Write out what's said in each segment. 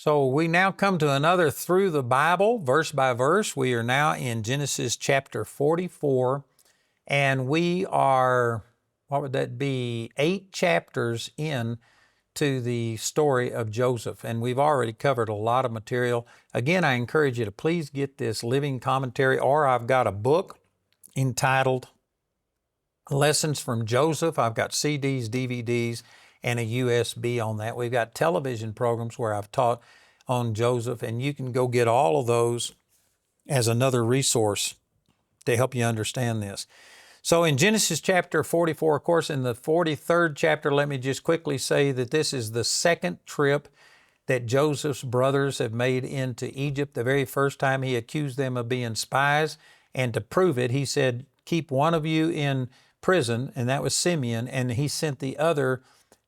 So we now come to another through the Bible, verse by verse. We are now in Genesis chapter 44, and we are, what would that be, 8 chapters in to the story of Joseph. And we've already covered a lot of material. Again, I encourage you to please get this living commentary, or I've got a book entitled Lessons from Joseph. I've got CDs, DVDs, and a USB on that. We've got television programs where I've taught on Joseph, and you can go get all of those as another resource to help you understand this. So in Genesis chapter 44, of course, in the 43rd chapter, let me just quickly say that this is the second trip that Joseph's brothers have made into Egypt. The very first time he accused them of being spies, and to prove it, he said, keep one of you in prison, and that was Simeon, and he sent the other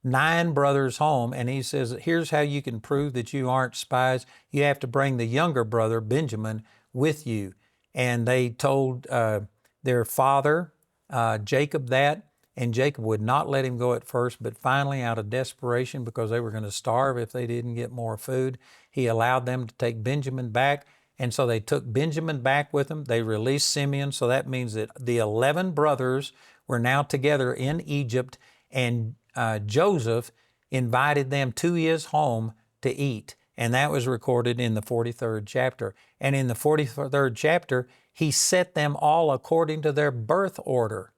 9 brothers home, and he says, here's how you can prove that you aren't spies. You have to bring the younger brother, Benjamin, with you. And they told their father, Jacob, that, and Jacob would not let him go at first, but finally, out of desperation, because they were going to starve if they didn't get more food, he allowed them to take Benjamin back. And so they took Benjamin back with them. They released Simeon, so that means that the 11 brothers were now together in Egypt, and Joseph invited them to his home to eat. And that was recorded in the 43rd chapter. And in the 43rd chapter, he set them all according to their birth order,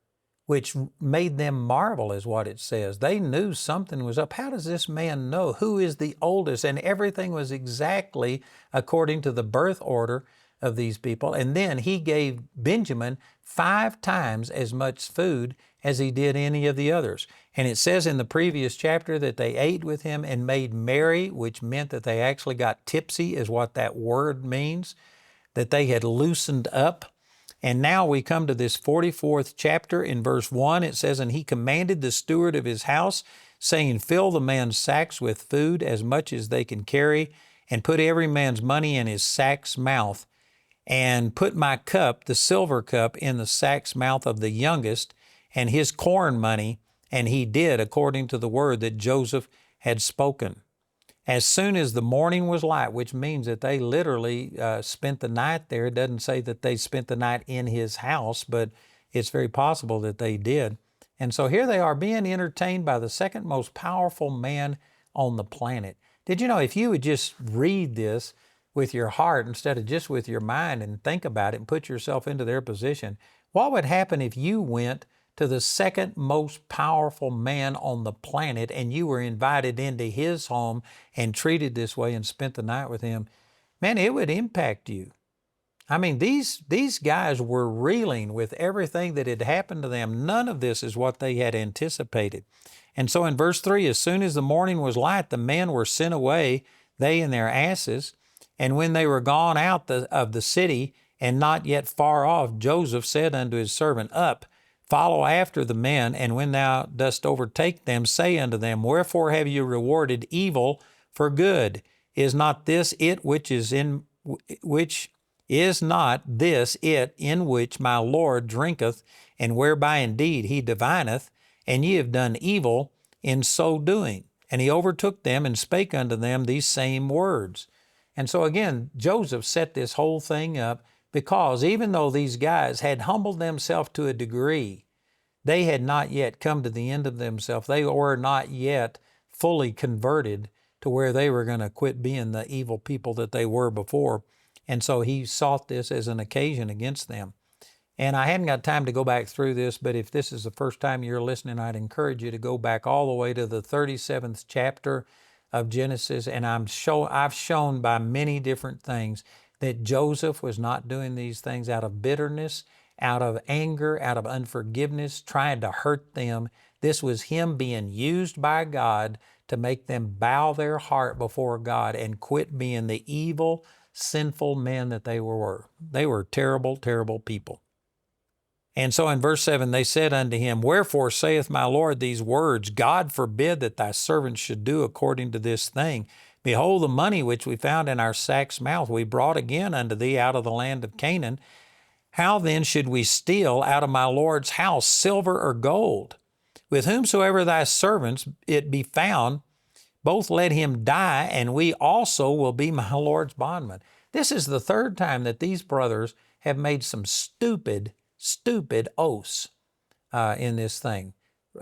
which made them marvel, is what it says. They knew something was up. How does this man know who is the oldest? And everything was exactly according to the birth order of these people. And then he gave Benjamin 5 times as much food as he did any of the others. And it says in the previous chapter that they ate with him and made merry, which meant that they actually got tipsy, is what that word means, that they had loosened up. And now we come to this 44th chapter. In verse 1, it says, and he commanded the steward of his house, saying, fill the man's sacks with food as much as they can carry, and put every man's money in his sack's mouth, and put my cup, the silver cup, in the sack's mouth of the youngest, and his corn money. And he did according to the word that Joseph had spoken. As soon as the morning was light, which means that they literally spent the night there. It doesn't say that they spent the night in his house, but it's very possible that they did. And so here they are being entertained by the second most powerful man on the planet. Did you know, if you would just read this with your heart instead of just with your mind and think about it and put yourself into their position, what would happen if you went to the second most powerful man on the planet and you were invited into his home and treated this way and spent the night with him? Man, it would impact you. I mean, these guys were reeling with everything that had happened to them. None of this is what they had anticipated. And so in verse 3, as soon as the morning was light, the men were sent away, they and their asses. And when they were gone out of the city and not yet far off, Joseph said unto his servant, up, follow after the men, and when thou dost overtake them, say unto them, wherefore have you rewarded evil for good? Is not this it which is not this it in which my Lord drinketh, and whereby indeed he divineth? And ye have done evil in so doing. And he overtook them and spake unto them these same words. And so again, Joseph set this whole thing up because even though these guys had humbled themselves to a degree, they had not yet come to the end of themselves. They were not yet fully converted to where they were going to quit being the evil people that they were before. And so he sought this as an occasion against them. And I hadn't got time to go back through this, but if this is the first time you're listening, I'd encourage you to go back all the way to the 37th chapter of Genesis. And I've shown by many different things that Joseph was not doing these things out of bitterness, out of anger, out of unforgiveness, trying to hurt them. This was him being used by God to make them bow their heart before God and quit being the evil, sinful men that they were. They were terrible, terrible people. And so in verse 7, they said unto him, wherefore saith my Lord these words? God forbid that thy servants should do according to this thing. Behold, the money which we found in our sack's mouth we brought again unto thee out of the land of Canaan. How then should we steal out of my Lord's house silver or gold? With whomsoever thy servants it be found, both let him die, and we also will be my Lord's bondmen. This is the third time that these brothers have made some stupid oaths in this thing.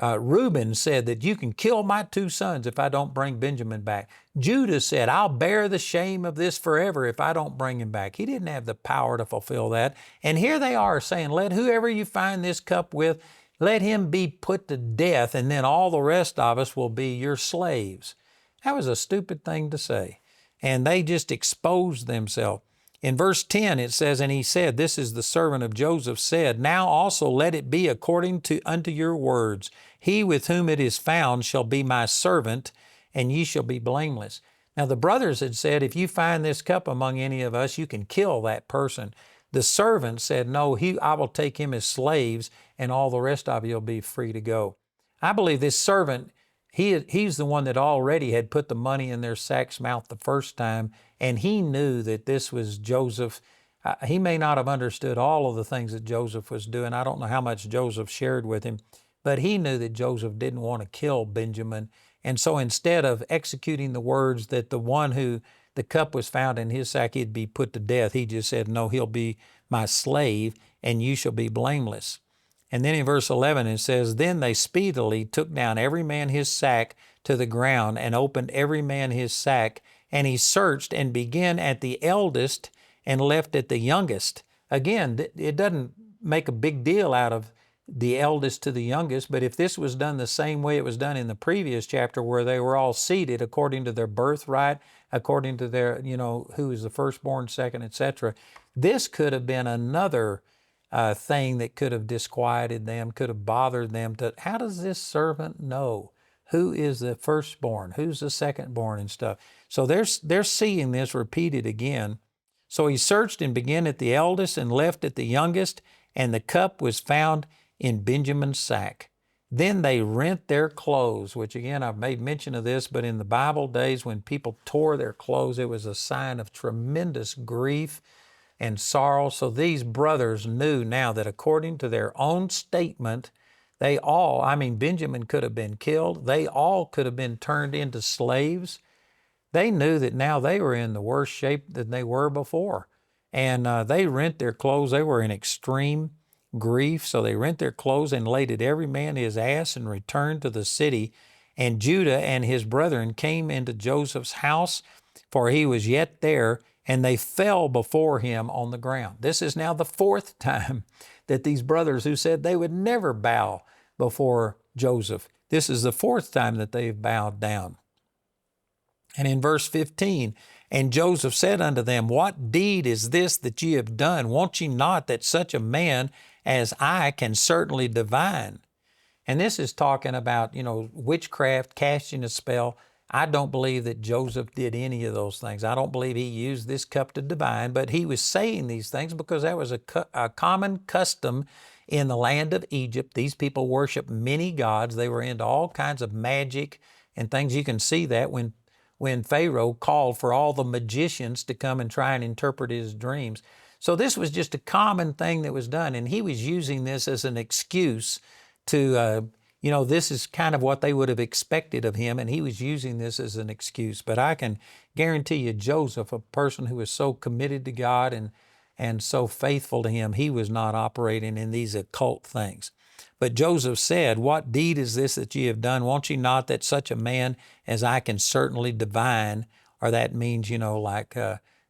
Reuben said that you can kill my 2 sons if I don't bring Benjamin back. Judah said, I'll bear the shame of this forever if I don't bring him back. He didn't have the power to fulfill that. And here they are saying, let whoever you find this cup with, let him be put to death, and then all the rest of us will be your slaves. That was a stupid thing to say. And they just exposed themselves. In verse 10, it says, and he said, this is the servant of Joseph said, now also let it be according unto your words. He with whom it is found shall be my servant, and ye shall be blameless. Now the brothers had said, if you find this cup among any of us, you can kill that person. The servant said, no, I will take him as slaves, and all the rest of you will be free to go. I believe this servant, he's the one that already had put the money in their sack's mouth the first time, and he knew that this was Joseph. He may not have understood all of the things that Joseph was doing. I don't know how much Joseph shared with him, but he knew that Joseph didn't want to kill Benjamin. And so instead of executing the words that the one who the cup was found in his sack, he'd be put to death, he just said, no, he'll be my slave, and you shall be blameless. And then in verse 11 it says, then they speedily took down every man his sack to the ground, and opened every man his sack, and he searched and began at the eldest and left at the youngest. Again, it doesn't make a big deal out of the eldest to the youngest, but if this was done the same way it was done in the previous chapter, where they were all seated according to their birthright, according to their, who is the firstborn, second, etc., this could have been another thing that could have disquieted them, could have bothered them. How does this servant know who is the firstborn, who's the secondborn and stuff? So they're seeing this repeated again. So he searched and began at the eldest and left at the youngest, and the cup was found in Benjamin's sack. Then they rent their clothes, which again, I've made mention of this, but in the Bible days when people tore their clothes, it was a sign of tremendous grief and sorrow. So these brothers knew now that according to their own statement, Benjamin could have been killed. They all could have been turned into slaves. They knew that now they were in the worse shape than they were before. And they rent their clothes. They were in extreme grief. So they rent their clothes and laded every man his ass and returned to the city. And Judah and his brethren came into Joseph's house, for he was yet there, and they fell before him on the ground. This is now the 4th time that these brothers who said they would never bow before Joseph, this is the 4th time that they've bowed down. And in verse 15, and Joseph said unto them, what deed is this that ye have done? Wot ye not that such a man as I can certainly divine? And this is talking about, witchcraft, casting a spell. I don't believe that Joseph did any of those things. I don't believe he used this cup to divine, but he was saying these things because that was a common custom in the land of Egypt. These people worshiped many gods. They were into all kinds of magic and things. You can see that when Pharaoh called for all the magicians to come and try and interpret his dreams. So this was just a common thing that was done, and he was using this as an excuse to, this is kind of what they would have expected of him, and he was using this as an excuse. But I can guarantee you, Joseph, a person who was so committed to God and so faithful to him, he was not operating in these occult things. But Joseph said, what deed is this that ye have done? Wot ye not that such a man as I can certainly divine, or that means,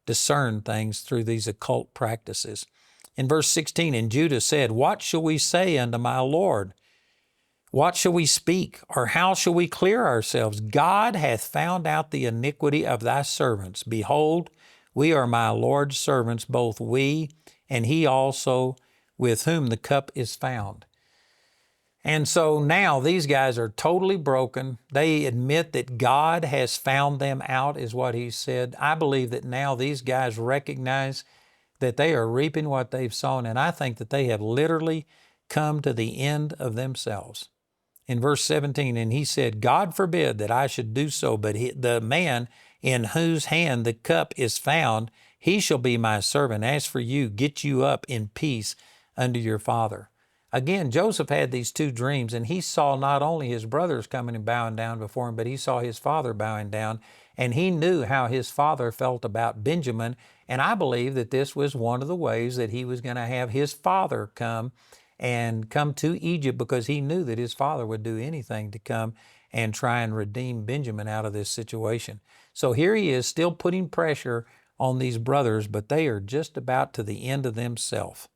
discern things through these occult practices. In verse 16, and Judah said, what shall we say unto my Lord? What shall we speak, or how shall we clear ourselves? God hath found out the iniquity of thy servants. Behold, we are my Lord's servants, both we and he also with whom the cup is found. And so now these guys are totally broken. They admit that God has found them out, is what he said. I believe that now these guys recognize that they are reaping what they've sown, and I think that they have literally come to the end of themselves. In verse 17, and he said, God forbid that I should do so, but the man in whose hand the cup is found, he shall be my servant. As for you, get you up in peace unto your father. Again, Joseph had these two dreams, and he saw not only his brothers coming and bowing down before him, but he saw his father bowing down, and he knew how his father felt about Benjamin. And I believe that this was one of the ways that he was going to have his father come to Egypt, because he knew that his father would do anything to come and try and redeem Benjamin out of this situation. So here he is, still putting pressure on these brothers, but they are just about to the end of themselves.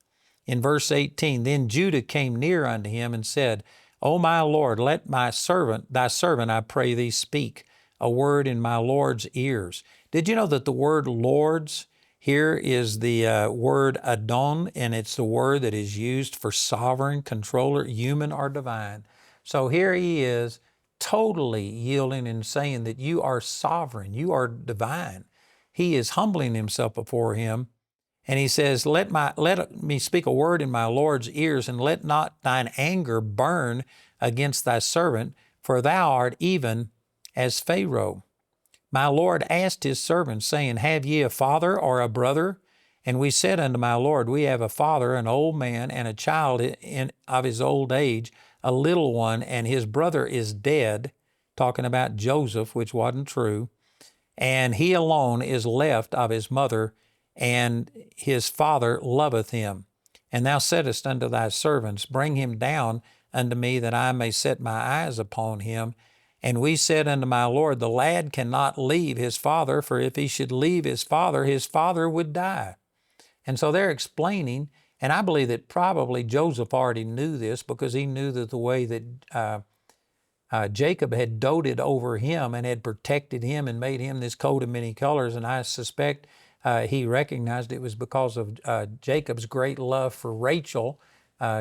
In verse 18, then Judah came near unto him and said, O my Lord, let thy servant, I pray thee, speak a word in my Lord's ears. Did you know that the word lords here is the word Adon, and it's the word that is used for sovereign, controller, human or divine. So here he is totally yielding and saying that you are sovereign, you are divine. He is humbling himself before him. And he says, let me speak a word in my Lord's ears, and let not thine anger burn against thy servant, for thou art even as Pharaoh. My Lord asked his servants, saying, Have ye a father or a brother? And we said unto my Lord, We have a father, an old man, and a child of his old age, a little one, and his brother is dead, talking about Joseph, which wasn't true, and he alone is left of his mother, and his father loveth him. And thou saidst unto thy servants, Bring him down unto me, that I may set my eyes upon him. And we said unto my Lord, The lad cannot leave his father, for if he should leave his father would die. And so they're explaining, and I believe that probably Joseph already knew this, because he knew that the way that Jacob had doted over him and had protected him and made him this coat of many colors, and I suspect he recognized it was because of Jacob's great love for Rachel,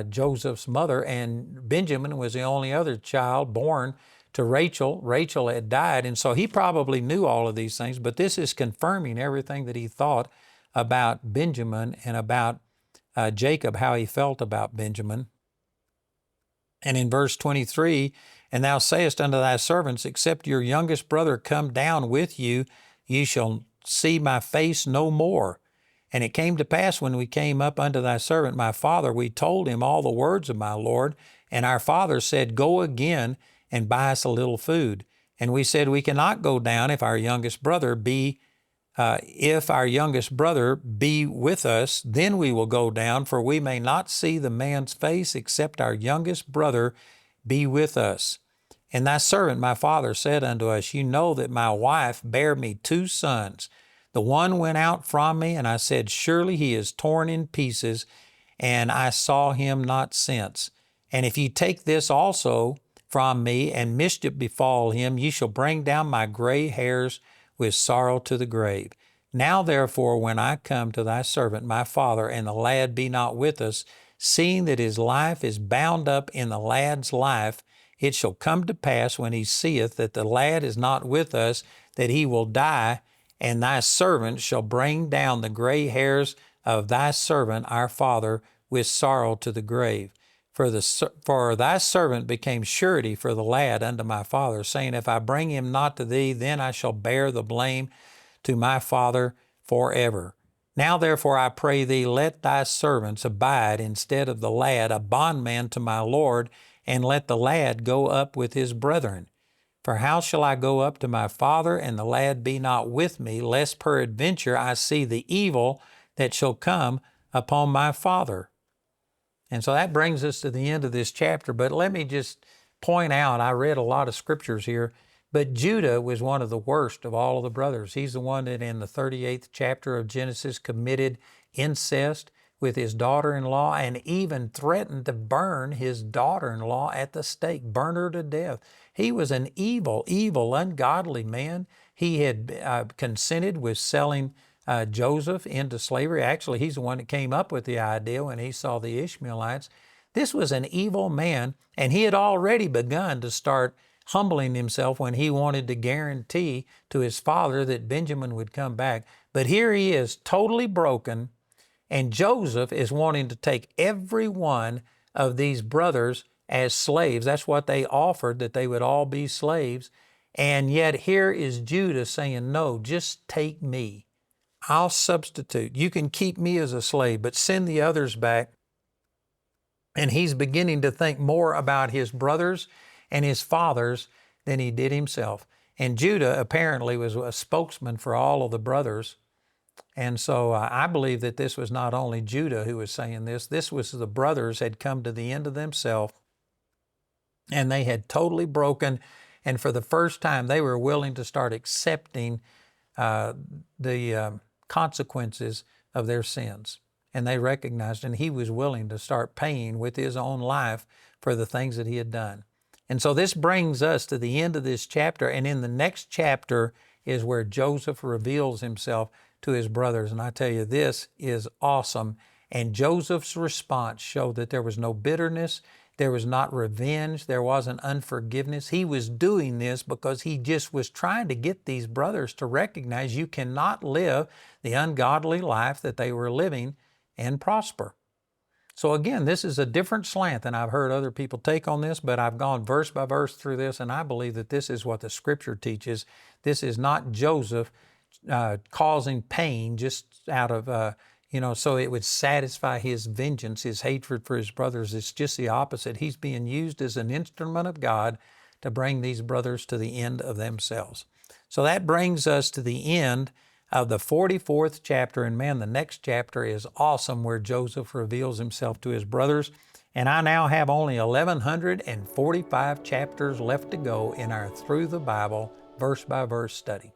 Joseph's mother, and Benjamin was the only other child born to Rachel. Rachel had died, and so he probably knew all of these things, but this is confirming everything that he thought about Benjamin and about Jacob, how he felt about Benjamin. And in verse 23, And thou sayest unto thy servants, Except your youngest brother come down with you, ye shall see my face no more. And it came to pass, when we came up unto thy servant my father, we told him all the words of my Lord. And our father said, Go again and buy us a little food. And we said, We cannot go down if our youngest brother be with us, then we will go down, for we may not see the man's face, except our youngest brother be with us. And thy servant, my father, said unto us, You know that my wife bare me 2 sons. The one went out from me, and I said, Surely he is torn in pieces, and I saw him not since. And if ye take this also from me, and mischief befall him, ye shall bring down my gray hairs with sorrow to the grave. Now therefore, when I come to thy servant my father, and the lad be not with us, seeing that his life is bound up in the lad's life, it shall come to pass, when he seeth that the lad is not with us, that he will die, and thy servant shall bring down the gray hairs of thy servant our father with sorrow to the grave. For thy servant became surety for the lad unto my father, saying, If I bring him not to thee, then I shall bear the blame to my father forever. Now therefore I pray thee, let thy servants abide instead of the lad, a bondman to my Lord, and let the lad go up with his brethren. For how shall I go up to my father, and the lad be not with me, lest peradventure I see the evil that shall come upon my father? And so that brings us to the end of this chapter. But let me just point out, I read a lot of scriptures here, but Judah was one of the worst of all of the brothers. He's the one that in the 38th chapter of Genesis committed incest with his daughter-in-law, and even threatened to burn his daughter-in-law at the stake, burn her to death. He was an evil, ungodly man. He had consented with selling Joseph into slavery. Actually, he's the one that came up with the idea when he saw the Ishmaelites. This was an evil man, and he had already begun to start humbling himself when he wanted to guarantee to his father that Benjamin would come back. But here he is, totally broken, and Joseph is wanting to take every one of these brothers as slaves. That's what they offered, that they would all be slaves. And yet here is Judah saying, No, just take me. I'll substitute. You can keep me as a slave, but send the others back And he's beginning to think more about his brothers and his fathers than he did himself. And Judah apparently was a spokesman for all of the brothers. And so I believe that this was not only Judah who was saying this was the brothers had come to the end of themselves, and they had totally broken. And for the first time, they were willing to start accepting the consequences of their sins. And they recognized, and he was willing to start paying with his own life for the things that he had done. And so this brings us to the end of this chapter. And in the next chapter is where Joseph reveals himself to his brothers. And I tell you, this is awesome. And Joseph's response showed that there was no bitterness, there was not revenge, there wasn't unforgiveness. He was doing this because he just was trying to get these brothers to recognize you cannot live the ungodly life that they were living and prosper. So again, this is a different slant than I've heard other people take on this, but I've gone verse by verse through this, and I believe that this is what the Scripture teaches. This is not Joseph causing pain just out of, so it would satisfy his vengeance, his hatred for his brothers. It's just the opposite. He's being used as an instrument of God to bring these brothers to the end of themselves. So that brings us to the end of the 44th chapter. And man, the next chapter is awesome, where Joseph reveals himself to his brothers. And I now have only 1,145 chapters left to go in our Through the Bible verse by verse study.